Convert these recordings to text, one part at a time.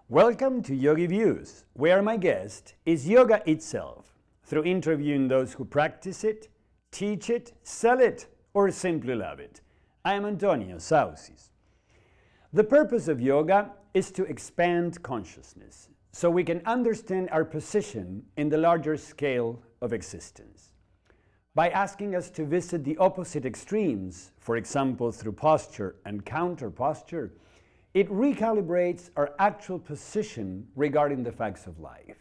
Welcome to YogiViews, where my guest is yoga itself, through interviewing those who practice it, teach it, sell it, or simply love it. I am Antonio Sausis. The purpose of yoga is to expand consciousness, so we can understand our position in the larger scale of existence. By asking us to visit the opposite extremes, for example through posture and counter posture, it recalibrates our actual position regarding the facts of life.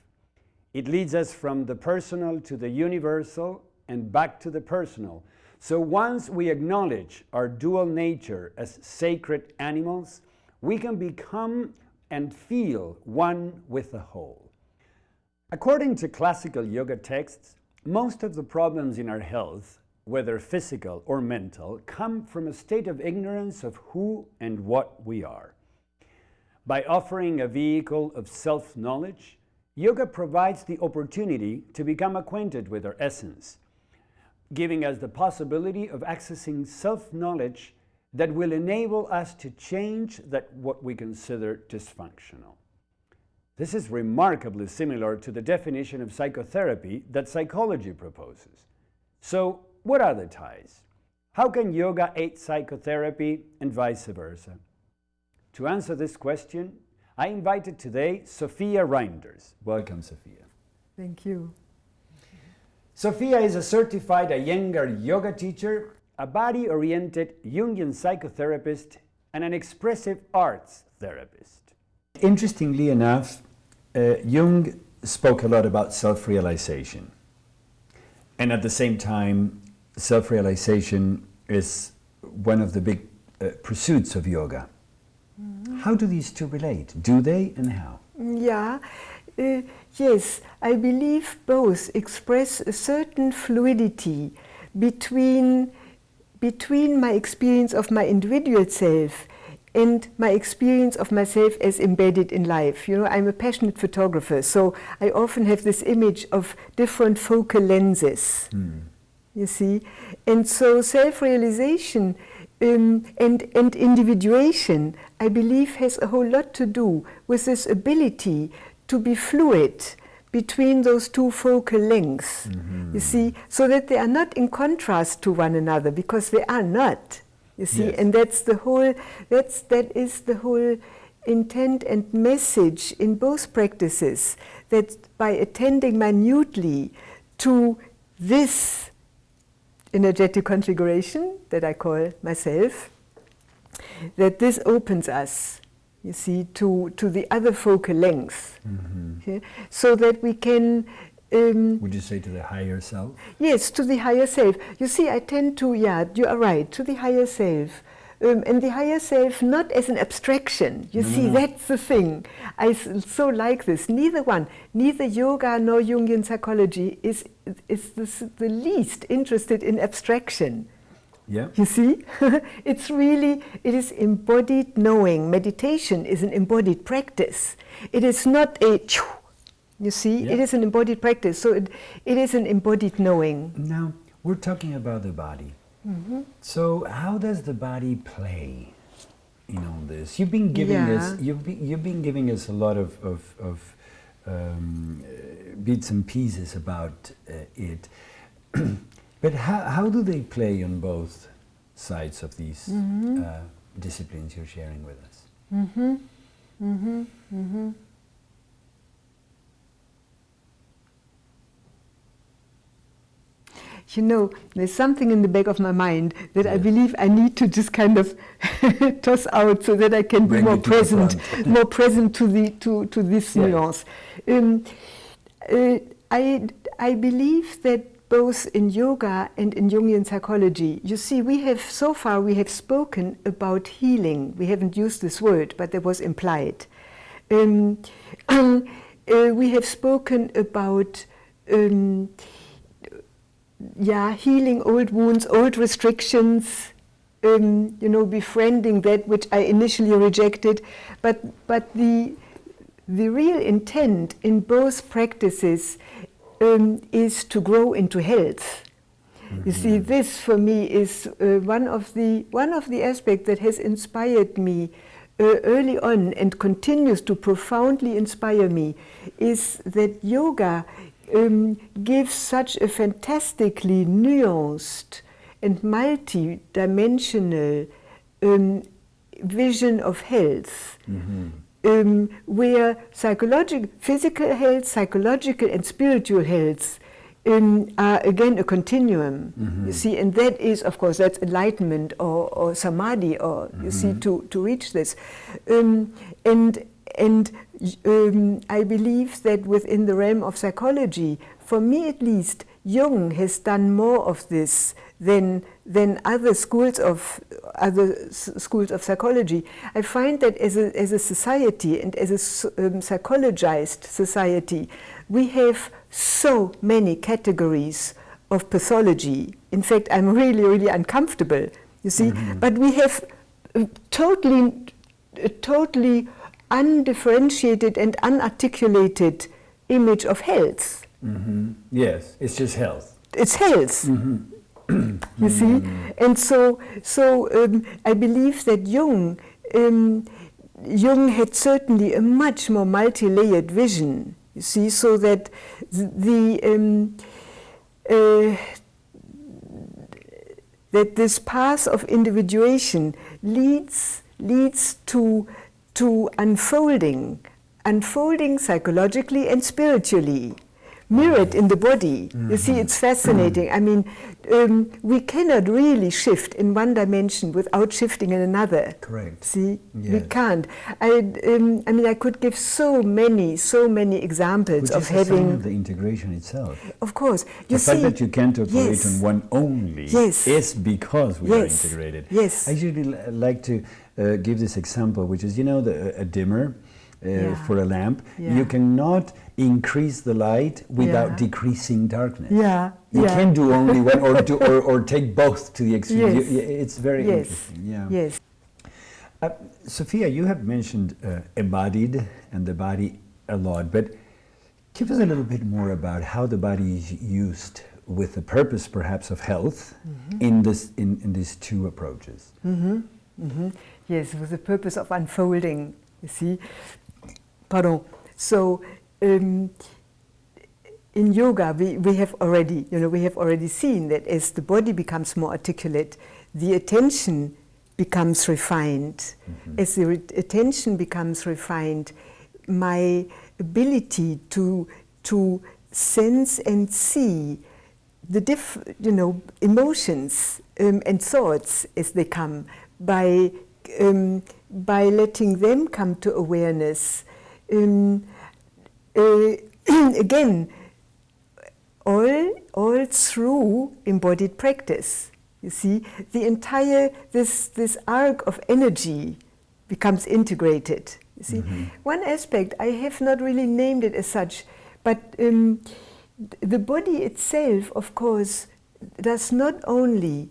It leads us from the personal to the universal and back to the personal. So once we acknowledge our dual nature as sacred animals, we can become and feel one with the whole. According to classical yoga texts, most of the problems in our health, whether physical or mental, come from a state of ignorance of who and what we are. By offering a vehicle of self-knowledge, yoga provides the opportunity to become acquainted with our essence, giving us the possibility of accessing self-knowledge that will enable us to change what we consider dysfunctional. This is remarkably similar to the definition of psychotherapy that psychology proposes. So, what are the ties? How can yoga aid psychotherapy and vice versa? To answer this question, I invited today Sophia Reinders. Welcome, Sophia. Thank you. Sophia is a certified Iyengar yoga teacher, a body-oriented Jungian psychotherapist, and an expressive arts therapist. Interestingly enough, Jung spoke a lot about self-realization. And at the same time, self-realization is one of the big pursuits of yoga. How do these two relate? Do they, and how? Yeah, yes, I believe both express a certain fluidity between my experience of my individual self and my experience of myself as embedded in life. You know, I'm a passionate photographer, so I often have this image of different focal lenses, you see. And so self-realization and individuation, I believe, has a whole lot to do with this ability to be fluid between those two focal lengths, you see, so that they are not in contrast to one another, because they are not, you see, yes. And that is the whole intent and message in both practices, that by attending minutely to this energetic configuration that I call myself, that this opens us, you see, to the other focal length, okay? So that we can... would you say to the higher self? Yes, to the higher self. You see, I tend to, yeah, you are right, to the higher self. And the higher self not as an abstraction. You see, that's the thing. I so like this. Neither yoga nor Jungian psychology is the least interested in abstraction. Yeah. You see? It is embodied knowing. Meditation is an embodied practice. It is not a, you see, It is an embodied practice. So it is an embodied knowing. Now, we're talking about the body. So how does the body play in all this? You've been giving us you've been giving us a lot of bits and pieces about it. But how do they play on both sides of these disciplines you're sharing with us? You know, there's something in the back of my mind that I believe I need to just kind of toss out so that I can be more present to this nuance. I believe that both in yoga and in Jungian psychology, you see, we have spoken about healing. We haven't used this word, but that was implied. We have spoken about healing old wounds, old restrictions, you know, befriending that which I initially rejected. But the real intent in both practices is to grow into health. You see, this for me is one of the aspects that has inspired me early on and continues to profoundly inspire me is that yoga gives such a fantastically nuanced and multi-dimensional vision of health, where physical health, psychological and spiritual health are again a continuum, you see, and that is, of course, that's enlightenment or samadhi, or you see, to reach this. And I believe that within the realm of psychology, for me at least, Jung has done more of this than other schools of psychology. I find that as a society and as a psychologized society, we have so many categories of pathology. In fact, I'm really, really uncomfortable, you see. But we have a totally undifferentiated and unarticulated image of health. Yes, it's just health. It's health. You see, and so I believe that Jung had certainly a much more multi-layered vision. You see, so that that this path of individuation leads to unfolding psychologically and spiritually, mirrored in the body. You see, it's fascinating. I mean, we cannot really shift in one dimension without shifting in another. Correct. See, yes. We can't. I mean, I could give so many examples of having of the integration itself. Of course, the fact that you can't operate on one only is because we are integrated. Yes. I usually like to give this example, which is, you know, a dimmer. For a lamp, you cannot increase the light without decreasing darkness. You can't do only one or take both to the extreme. It's very interesting. Yes. Sophia, you have mentioned embodied and the body a lot, but give us a little bit more about how the body is used with the purpose, perhaps, of health in these two approaches. Yes, with the purpose of unfolding. You see. Pardon. So in yoga, we have already seen that as the body becomes more articulate, the attention becomes refined. As the attention becomes refined, my ability to sense and see the emotions and thoughts as they come by letting them come to awareness. Again, all through embodied practice. You see, the entire this arc of energy becomes integrated. You see, one aspect I have not really named it as such, but the body itself, of course, does not only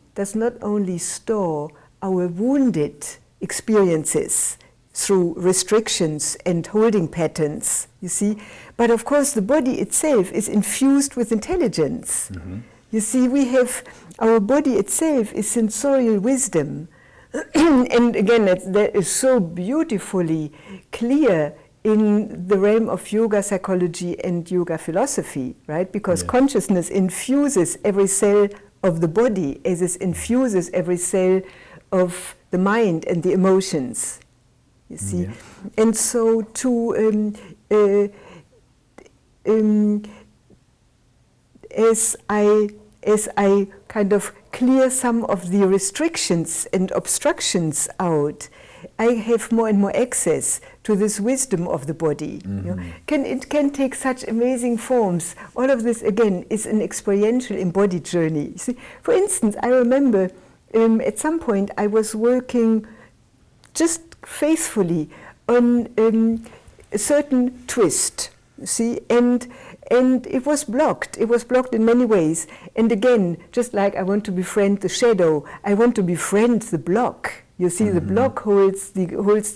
store our wounded experiences through restrictions and holding patterns, you see. But of course the body itself is infused with intelligence. You see, our body itself is sensorial wisdom. And again, that is so beautifully clear in the realm of yoga psychology and yoga philosophy, right? Because consciousness infuses every cell of the body as it infuses every cell of the mind and the emotions. You see, and so as I kind of clear some of the restrictions and obstructions out, I have more and more access to this wisdom of the body. You know? It can take such amazing forms. All of this again is an experiential embodied journey. You see, for instance, I remember at some point I was working just faithfully on a certain twist, you see, and it was blocked. It was blocked in many ways. And again, just like I want to befriend the shadow, I want to befriend the block. You see, the block holds the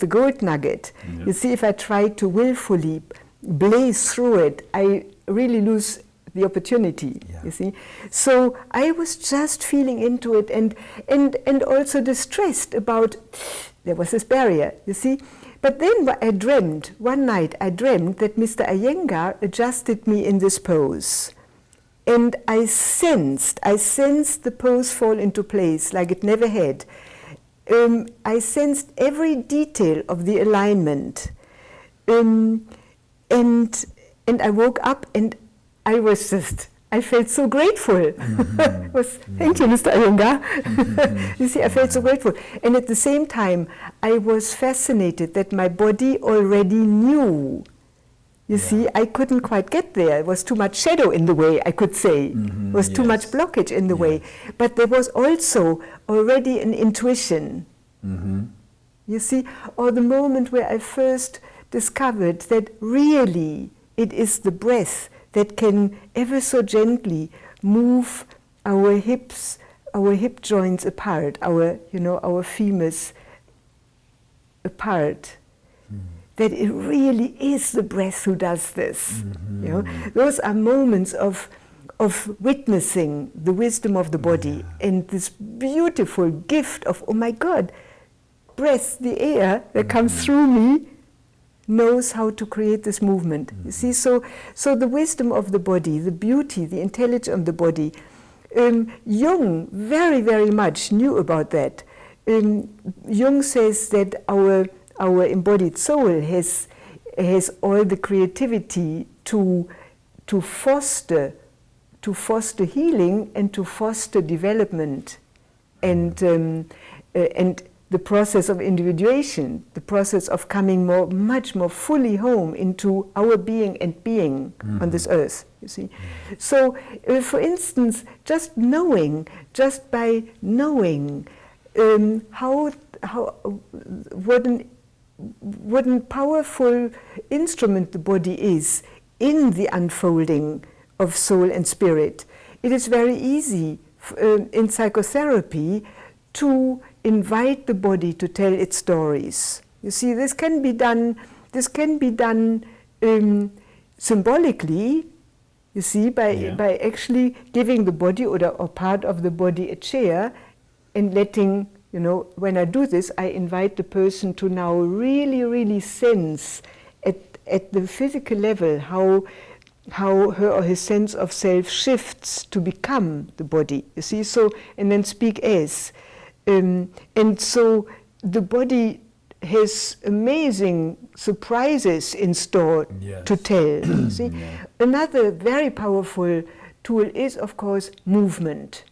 gold nugget. You see, if I try to willfully blaze through it, I really lose the opportunity, you see. So I was just feeling into it and also distressed about There was this barrier, you see. But then one night I dreamt that Mr. Iyengar adjusted me in this pose. And I sensed the pose fall into place like it never had. I sensed every detail of the alignment. And I woke up and I felt so grateful. Thank you, Mr. Iyengar. You see, I felt so grateful. And at the same time, I was fascinated that my body already knew. You see, I couldn't quite get there. It was too much shadow in the way, I could say. It was too much blockage in the way. But there was also already an intuition. You see, or the moment where I first discovered that really it is the breath that can ever so gently move our hips, our hip joints apart, our femurs apart. That it really is the breath who does this. You know, those are moments of witnessing the wisdom of the body and this beautiful gift of, oh my God, breath, the air that comes through me knows how to create this movement. You see, so the wisdom of the body, the beauty, the intelligence of the body. Jung very, very much knew about that. Jung says that our embodied soul has all the creativity to foster healing and to foster development, and the process of individuation, the process of coming much more fully home into our being and being on this earth. You see, so for instance, just by knowing what a powerful instrument the body is in the unfolding of soul and spirit. It is very easy in psychotherapy to invite the body to tell its stories. You see, this can be done symbolically, you see, by actually giving the body or part of the body a chair and letting, you know, when I do this, I invite the person to now really, really sense at the physical level how her or his sense of self shifts to become the body, you see, so, and then speak as. And so the body has amazing surprises in store to tell, you see. Another very powerful tool is, of course, movement.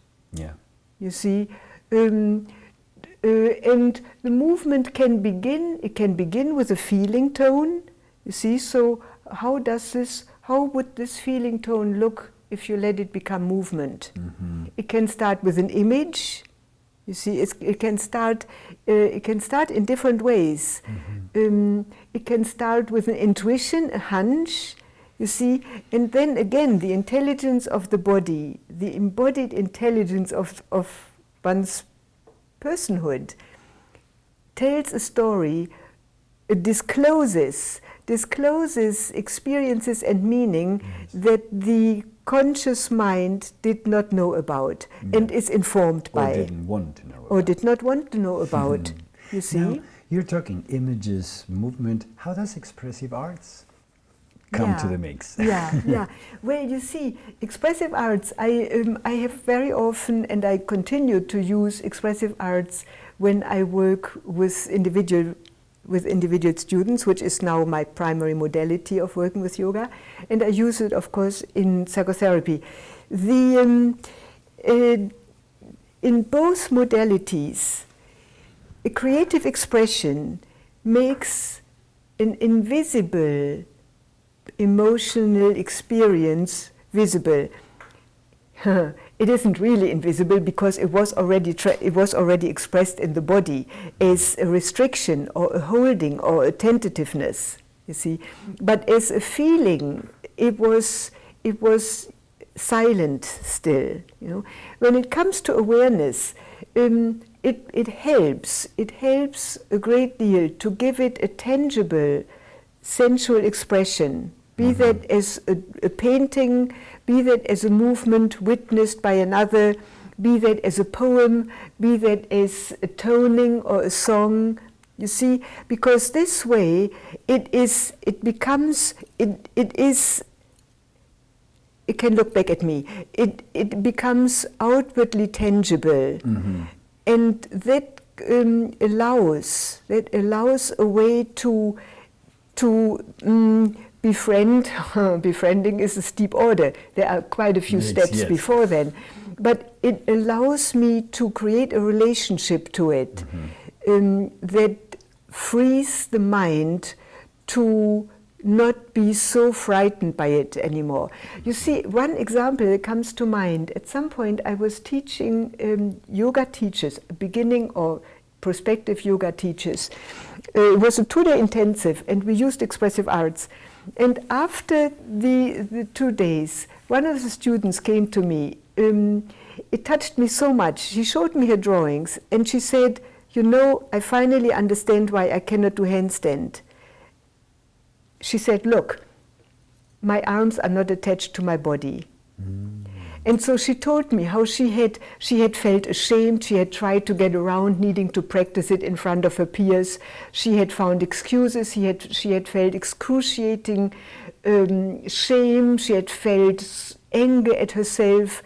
You see, and the movement can begin with a feeling tone, you see, so how would this feeling tone look if you let it become movement? It can start with an image, you see, it can start in different ways. It can start with an intuition, a hunch, you see, and then again the intelligence of the body, the embodied intelligence of one's personhood tells a story, discloses experiences and meaning that the conscious mind did not know about and is informed by. Or didn't want to know about. Or did not want to know about, you see. Now, you're talking images, movement. How does expressive arts come to the mix? Well, you see, expressive arts, I have very often, and I continue to use expressive arts when I work with individual students, which is now my primary modality of working with yoga, and I use it, of course, in psychotherapy. In both modalities, a creative expression makes an invisible emotional experience visible. It isn't really invisible because it was already expressed in the body as a restriction or a holding or a tentativeness, you see. But as a feeling, it was silent still. You know, when it comes to awareness, it helps a great deal to give it a tangible, sensual expression. Be that as a painting, be that as a movement witnessed by another, be that as a poem, be that as a toning or a song, You see, because this way it can look back at me. It becomes outwardly tangible, and that allows a way to befriend. Befriending is a steep order. There are quite a few steps before then, but it allows me to create a relationship to it that frees the mind to not be so frightened by it anymore. You see, one example that comes to mind, at some point I was teaching yoga teachers, beginning or prospective yoga teachers. It was a 2-day intensive and we used expressive arts. And after the 2 days, one of the students came to me. It touched me so much. She showed me her drawings and she said, you know, I finally understand why I cannot do handstand. She said, look, my arms are not attached to my body. And so she told me how she had felt ashamed. She had tried to get around needing to practice it in front of her peers. She had found excuses. She had felt excruciating shame. She had felt anger at herself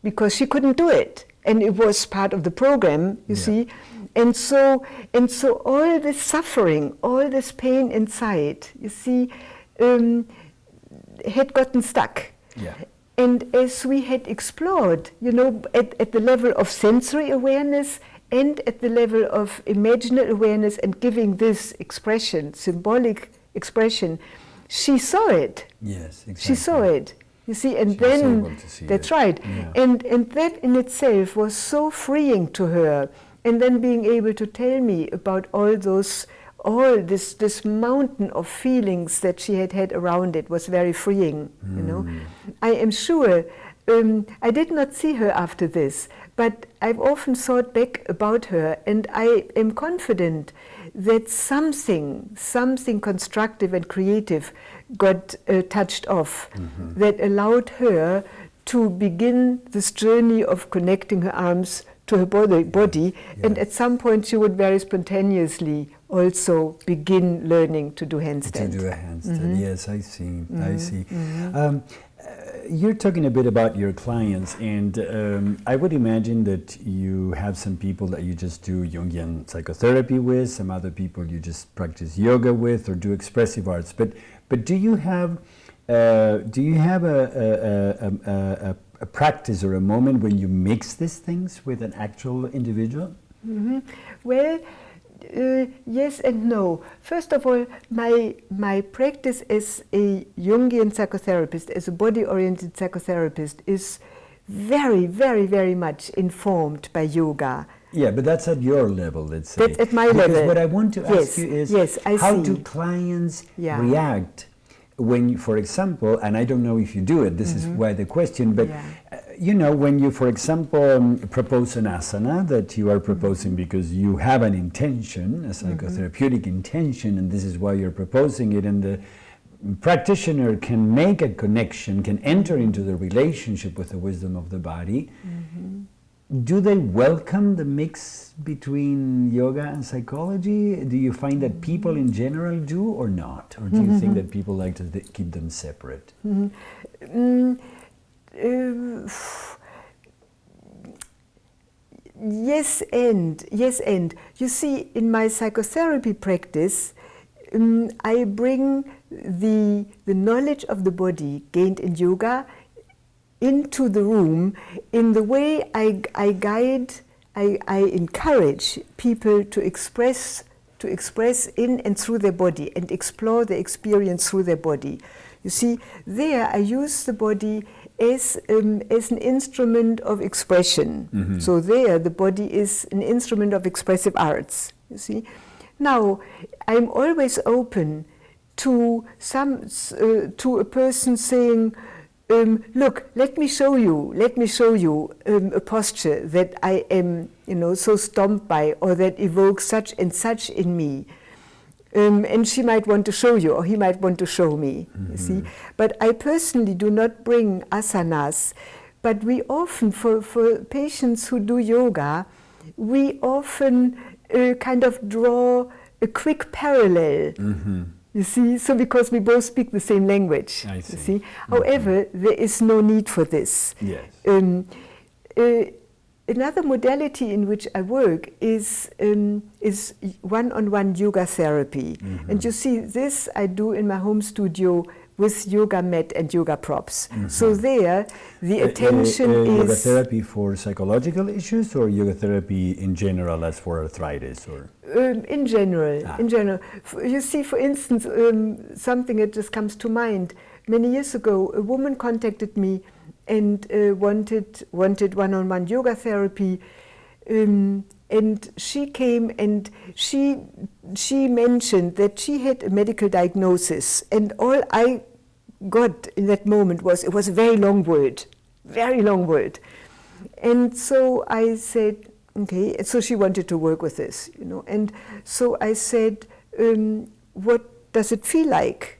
because she couldn't do it. And it was part of the program, you see. And so all this suffering, all this pain inside, you see, had gotten stuck. Yeah. And as we had explored, you know, at the level of sensory awareness and at the level of imaginal awareness and giving this expression, symbolic expression, she saw it. Yes, exactly. She saw it. You see, and then, that's right. Yeah. And that in itself was so freeing to her. And then being able to tell me about this mountain of feelings that she had had around it was very freeing, you know. I am sure, I did not see her after this, but I've often thought back about her, and I am confident that something constructive and creative got touched off, that allowed her to begin this journey of connecting her arms to her body, and at some point she would very spontaneously also begin learning to do handstand. To do a handstand, yes, I see, I see. You're talking a bit about your clients, and I would imagine that you have some people that you just do Jungian psychotherapy with, some other people you just practice yoga with or do expressive arts. But do you have a practice or a moment when you mix these things with an actual individual? Well, yes and no. First of all, my practice as a Jungian psychotherapist, as a body-oriented psychotherapist, is very, very, very much informed by yoga. Yeah, but that's at your level, let's say. That's at my level. Because what I want to ask you is, how do clients react when, for example, and I don't know if you do it, this is why the question, but you know, when you, for example, propose an asana that you are proposing because you have an intention, a psychotherapeutic intention, and this is why you're proposing it, and the practitioner can make a connection, can enter into the relationship with the wisdom of the body. Do they welcome the mix between yoga and psychology? Do you find that people in general do or not? Or do you think that people like to keep them separate? Yes and. You see, in my psychotherapy practice, I bring the knowledge of the body gained in yoga into the room in the way I encourage people to express in and through their body and explore the experience through their body. You see, there I use the body as an instrument of expression. So there the body is an instrument of expressive arts, you see. Now, I'm always open to a person saying, look, let me show you a posture that I am, so stumped by, or that evokes such and such in me. And she might want to show you, or he might want to show me, you see. But I personally do not bring asanas, but we often, for patients who do yoga, we often kind of draw a quick parallel. You see, so because we both speak the same language. I see. You see? However, there is no need for this. Yes. Another modality in which I work is one-on-one yoga therapy. And you see, this I do in my home studio with yoga mat and yoga props. So there, the attention is... Yoga therapy for psychological issues, or yoga therapy in general, as for arthritis? Or in general, You see, for instance, something that just comes to mind. Many years ago, a woman contacted me and wanted one-on-one yoga therapy. And she came and she mentioned that she had a medical diagnosis, and all I got in that moment was, it was a very long word. And so I said, okay, so she wanted to work with this, you know, and so I said, what does it feel like?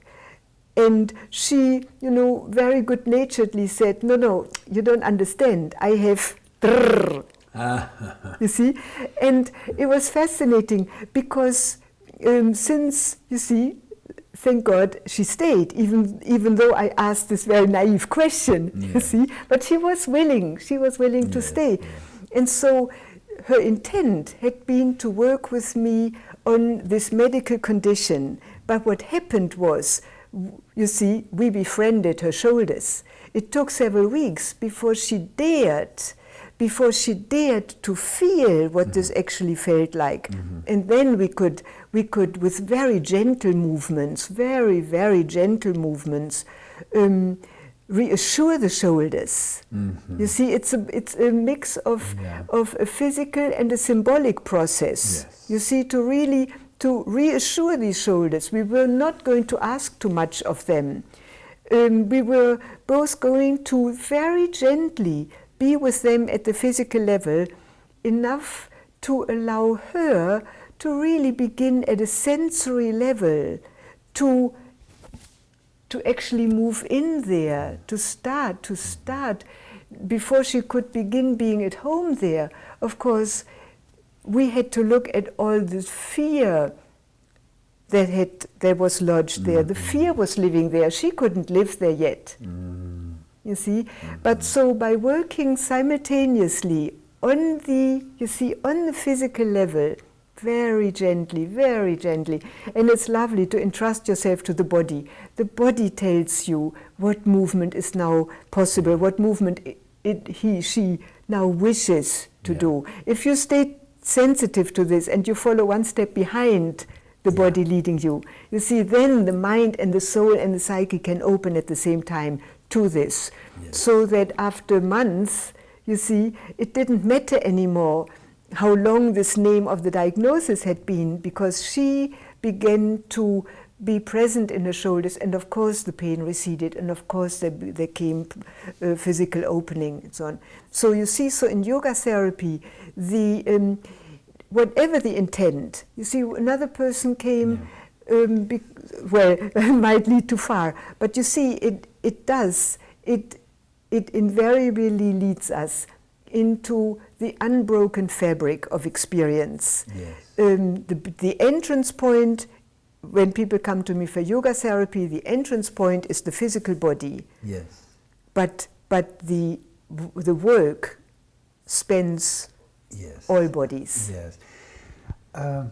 And she, you know, very good-naturedly said, no, you don't understand, I have you see, and it was fascinating because since, you see, thank God she stayed, even though I asked this very naive question, you see, but she was willing to stay. And so her intent had been to work with me on this medical condition, but what happened was, you see, we befriended her shoulders. It took several weeks before she dared to feel what this actually felt like. And then we could, with very gentle movements, very, very gentle movements, reassure the shoulders. You see, it's a mix of a physical and a symbolic process. You see, to reassure these shoulders. We were not going to ask too much of them. We were both going to very gently be with them at the physical level, enough to allow her to really begin at a sensory level, to actually move in there, to start, before she could begin being at home there. Of course, we had to look at all the fear that was lodged there. The fear was living there. She couldn't live there yet. You see, but so by working simultaneously on the physical level, very gently, and it's lovely to entrust yourself to the body. The body tells you what movement is now possible, what movement she now wishes to do. If you stay sensitive to this and you follow one step behind the body leading you, you see, then the mind and the soul and the psyche can open at the same time to this. So that after months, you see, it didn't matter anymore how long this name of the diagnosis had been, because she began to be present in her shoulders, and of course the pain receded, and of course there came physical opening and so on. So you see, so in yoga therapy, the whatever the intent, you see, another person came, might lead too far, but you see, it invariably leads us into the unbroken fabric of experience. The entrance point, when people come to me for yoga therapy, the entrance point is the physical body. But the work spans all bodies. Now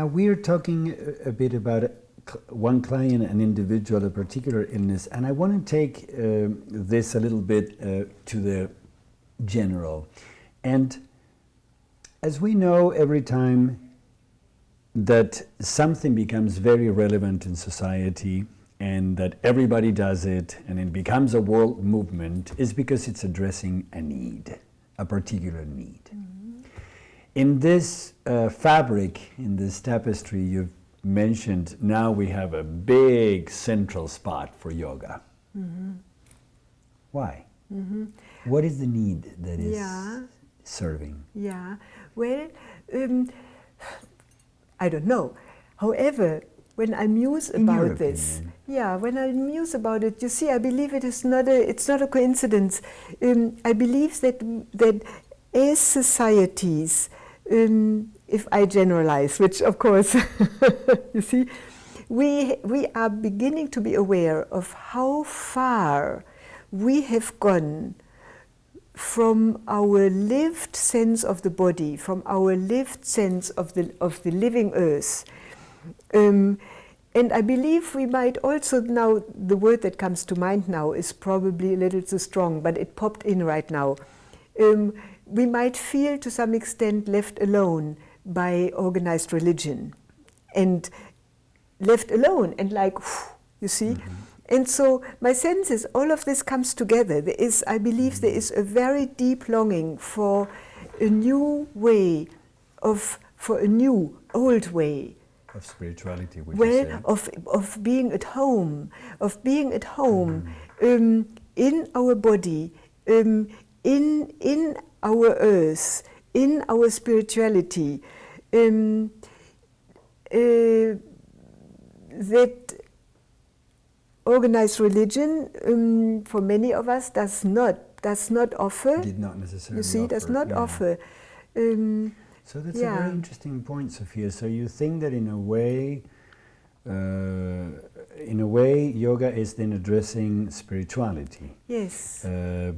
we're talking a bit about one client, an individual, a particular illness, and I want to take this a little bit to the general. And as we know, every time that something becomes very relevant in society and that everybody does it and it becomes a world movement, is because it's addressing a need, a particular need. In this fabric, in this tapestry you've mentioned, now we have a big central spot for yoga. Why? What is the need that is serving? Well, I don't know. However, when I muse about this, when I muse about it, you see, I believe it's not a coincidence. I believe that as societies if I generalize, which of course, you see, we are beginning to be aware of how far we have gone from our lived sense of the body, from our lived sense of the living earth. And I believe we might also now, the word that comes to mind now is probably a little too strong, but it popped in right now. We might feel to some extent left alone by organized religion, and left alone and like, you see. Mm-hmm. And so my sense is all of this comes together. There is, I believe there is a very deep longing for a new way for a new, old way. Of spirituality, would you say? Of being at home, in our body, in our earth, in our spirituality. That organized religion, for many of us, does not offer. Did not necessarily. You see, offer, does not offer. So that's a very interesting point, Sophia. So you think that in a way, yoga is then addressing spirituality. Yes.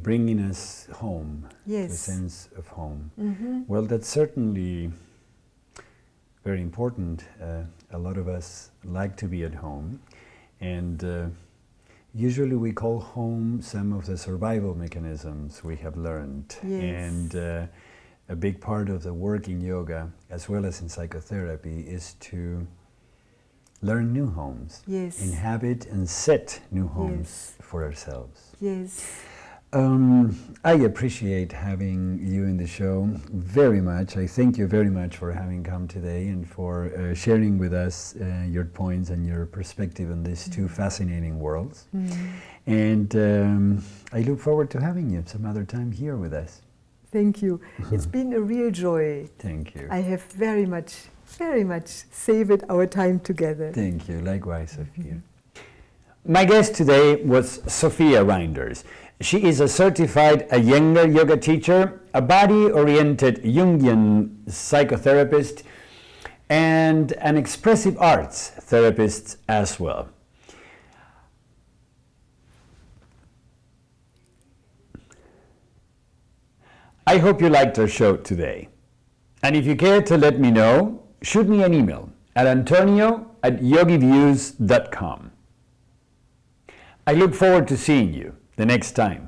Bringing us home. Yes. To a sense of home. Mm-hmm. Well, that's certainly very important. A lot of us like to be at home, and usually we call home some of the survival mechanisms we have learned. Yes. And a big part of the work in yoga, as well as in psychotherapy, is to learn new homes. Yes. Inhabit and set new homes. Yes. For ourselves. Yes. I appreciate having you in the show very much. I thank you very much for having come today and for sharing with us your points and your perspective on these two fascinating worlds. And I look forward to having you some other time here with us. Thank you. It's been a real joy. Thank you. I have very much savored our time together. Thank you. Likewise, Sophia. My guest today was Sophia Reinders. She is a certified Iyengar yoga teacher, a body-oriented Jungian psychotherapist, and an expressive arts therapist as well. I hope you liked our show today. And if you care to let me know, shoot me an email at antonio@yogiviews.com. I look forward to seeing you the next time